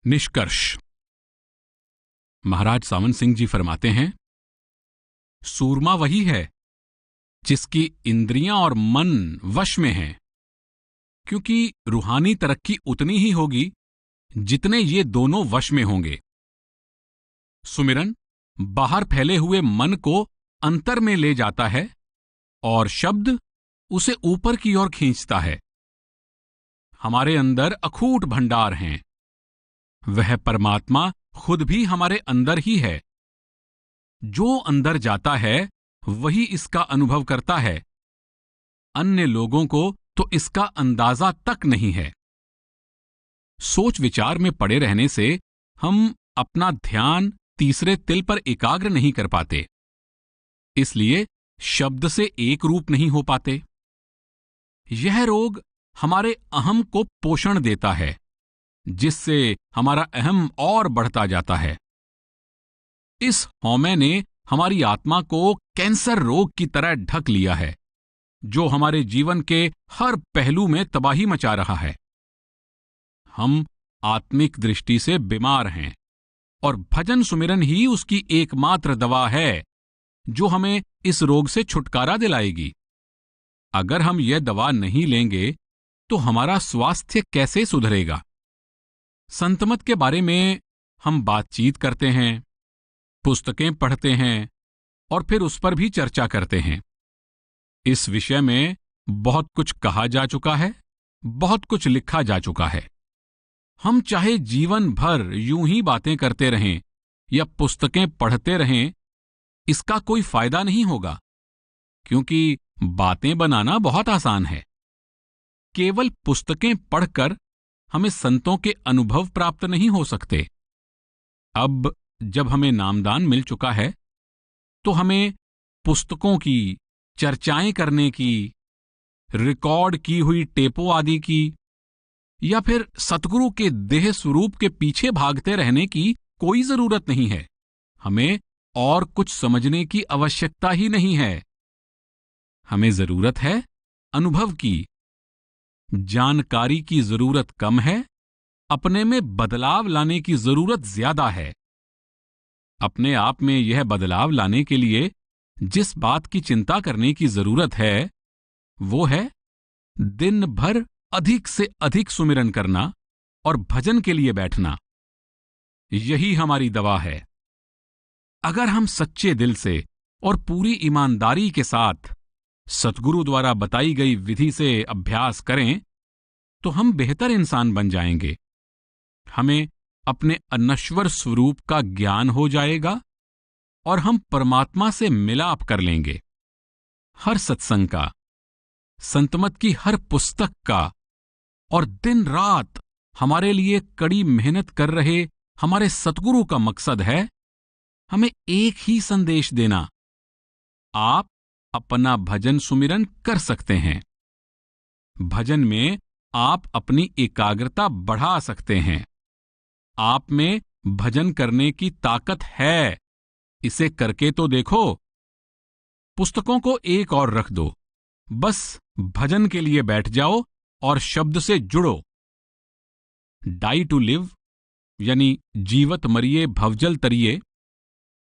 निष्कर्ष। महाराज सावंत सिंह जी फरमाते हैं, सूरमा वही है जिसकी इंद्रियां और मन वश में हैं, क्योंकि रूहानी तरक्की उतनी ही होगी जितने ये दोनों वश में होंगे। सुमिरन बाहर फैले हुए मन को अंतर में ले जाता है और शब्द उसे ऊपर की ओर खींचता है। हमारे अंदर अखूट भंडार हैं। वह परमात्मा खुद भी हमारे अंदर ही है। जो अंदर जाता है वही इसका अनुभव करता है। अन्य लोगों को तो इसका अंदाजा तक नहीं है। सोच विचार में पड़े रहने से हम अपना ध्यान तीसरे तिल पर एकाग्र नहीं कर पाते, इसलिए शब्द से एक रूप नहीं हो पाते। यह रोग हमारे अहम को पोषण देता है, जिससे हमारा अहम और बढ़ता जाता है। इस हौमे ने हमारी आत्मा को कैंसर रोग की तरह ढक लिया है, जो हमारे जीवन के हर पहलू में तबाही मचा रहा है। हम आत्मिक दृष्टि से बीमार हैं और भजन सुमिरन ही उसकी एकमात्र दवा है जो हमें इस रोग से छुटकारा दिलाएगी। अगर हम यह दवा नहीं लेंगे तो हमारा स्वास्थ्य कैसे सुधरेगा? संतमत के बारे में हम बातचीत करते हैं, पुस्तकें पढ़ते हैं और फिर उस पर भी चर्चा करते हैं। इस विषय में बहुत कुछ कहा जा चुका है, बहुत कुछ लिखा जा चुका है। हम चाहे जीवन भर यूं ही बातें करते रहें या पुस्तकें पढ़ते रहें, इसका कोई फायदा नहीं होगा, क्योंकि बातें बनाना बहुत आसान है। केवल पुस्तकें पढ़कर हमें संतों के अनुभव प्राप्त नहीं हो सकते। अब जब हमें नामदान मिल चुका है तो हमें पुस्तकों की, चर्चाएं करने की, रिकॉर्ड की हुई टेपों आदि की या फिर सतगुरु के देह स्वरूप के पीछे भागते रहने की कोई जरूरत नहीं है। हमें और कुछ समझने की आवश्यकता ही नहीं है। हमें जरूरत है अनुभव की। जानकारी की जरूरत कम है, अपने में बदलाव लाने की जरूरत ज्यादा है। अपने आप में यह बदलाव लाने के लिए जिस बात की चिंता करने की जरूरत है वो है दिन भर अधिक से अधिक सुमिरन करना और भजन के लिए बैठना। यही हमारी दवा है। अगर हम सच्चे दिल से और पूरी ईमानदारी के साथ सतगुरु द्वारा बताई गई विधि से अभ्यास करें तो हम बेहतर इंसान बन जाएंगे। हमें अपने अनश्वर स्वरूप का ज्ञान हो जाएगा और हम परमात्मा से मिलाप कर लेंगे। हर सत्संग का, संतमत की हर पुस्तक का और दिन रात हमारे लिए कड़ी मेहनत कर रहे हमारे सतगुरु का मकसद है हमें एक ही संदेश देना। आप अपना भजन सुमिरन कर सकते हैं। भजन में आप अपनी एकाग्रता बढ़ा सकते हैं। आप में भजन करने की ताकत है, इसे करके तो देखो। पुस्तकों को एक और रख दो, बस भजन के लिए बैठ जाओ और शब्द से जुड़ो। डाई टू लिव यानी जीवत मरिए भवजल तरिए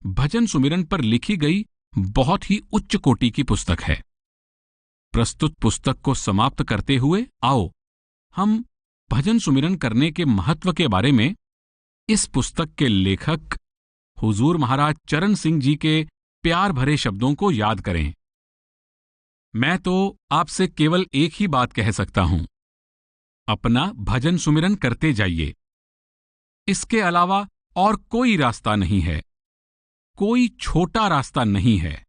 भजन सुमिरन पर लिखी गई बहुत ही उच्च कोटि की पुस्तक है। प्रस्तुत पुस्तक को समाप्त करते हुए आओ हम भजन सुमिरन करने के महत्व के बारे में इस पुस्तक के लेखक हुजूर महाराज चरण सिंह जी के प्यार भरे शब्दों को याद करें। मैं तो आपसे केवल एक ही बात कह सकता हूं, अपना भजन सुमिरन करते जाइए। इसके अलावा और कोई रास्ता नहीं है, कोई छोटा रास्ता नहीं है।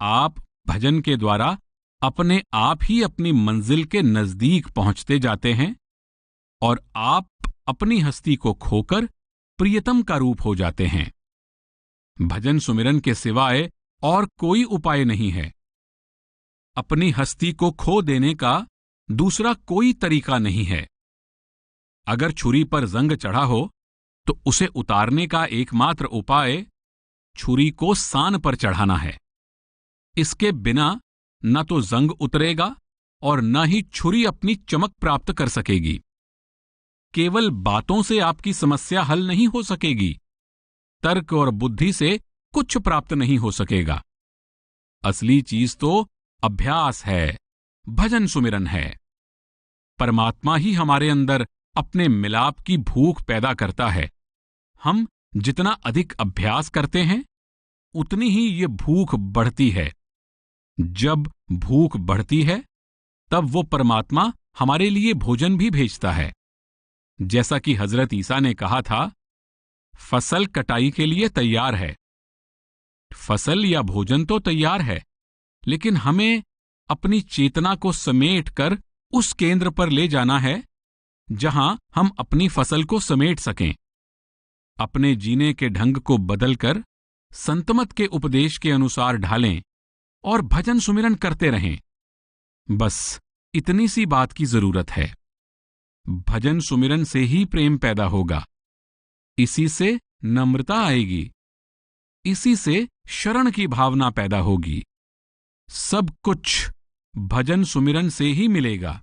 आप भजन के द्वारा अपने आप ही अपनी मंजिल के नजदीक पहुंचते जाते हैं और आप अपनी हस्ती को खोकर प्रियतम का रूप हो जाते हैं। भजन सुमिरन के सिवाय और कोई उपाय नहीं है। अपनी हस्ती को खो देने का दूसरा कोई तरीका नहीं है। अगर छुरी पर जंग चढ़ा हो तो उसे उतारने का एकमात्र उपाय छुरी को सान पर चढ़ाना है। इसके बिना न तो जंग उतरेगा और न ही छुरी अपनी चमक प्राप्त कर सकेगी। केवल बातों से आपकी समस्या हल नहीं हो सकेगी। तर्क और बुद्धि से कुछ प्राप्त नहीं हो सकेगा। असली चीज तो अभ्यास है, भजन सुमिरन है। परमात्मा ही हमारे अंदर अपने मिलाप की भूख पैदा करता है। हम जितना अधिक अभ्यास करते हैं, उतनी ही ये भूख बढ़ती है। जब भूख बढ़ती है, तब वो परमात्मा हमारे लिए भोजन भी भेजता है। जैसा कि हजरत ईसा ने कहा था, फसल कटाई के लिए तैयार है। फसल या भोजन तो तैयार है, लेकिन हमें अपनी चेतना को समेट कर उस केंद्र पर ले जाना है जहां हम अपनी फसल को समेट सकें। अपने जीने के ढंग को बदलकर संतमत के उपदेश के अनुसार ढालें और भजन सुमिरन करते रहें। बस इतनी सी बात की जरूरत है। भजन सुमिरन से ही प्रेम पैदा होगा, इसी से नम्रता आएगी, इसी से शरण की भावना पैदा होगी। सब कुछ भजन सुमिरन से ही मिलेगा।